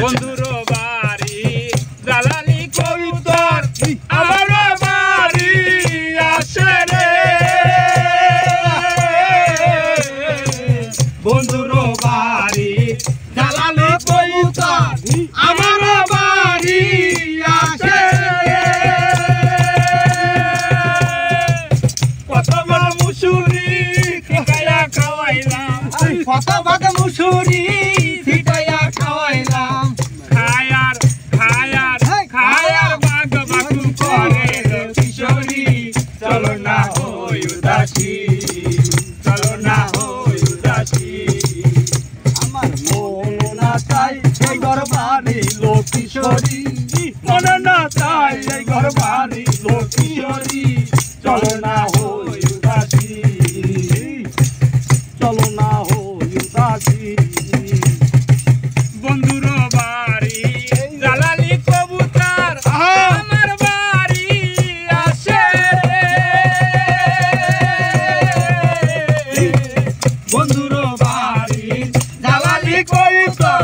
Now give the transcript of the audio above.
বন্ধুর বাড়ি জালালি কবুতর আমার বাড়ি আসে রে বন্ধুর বাড়ি জালালি কবুতর আমার বাড়ি আসে রে কত বড় মুসুরি খিকায়া খাওয়াইলাম কত ভাগ মুসুরি ছিটাইয়া খাওয়াইলাম খায়ার খায়ার খায়ার বাগ বাগু করে কিশোরী চলো না হই উদাসী চলো না হই উদাসী আমার মন না চাই এই ঘর বাড়ি লোক কিশোরী মনে না চাই এই ঘর বাড়ি লোক কিশোরী চলো না হই উদাসী চলো না হই উদাসী বন্ধুর বাড়ি জালালি কবুতর আমার বাড়ি আসে বন্ধুর বাড়ি জালালি কবুতর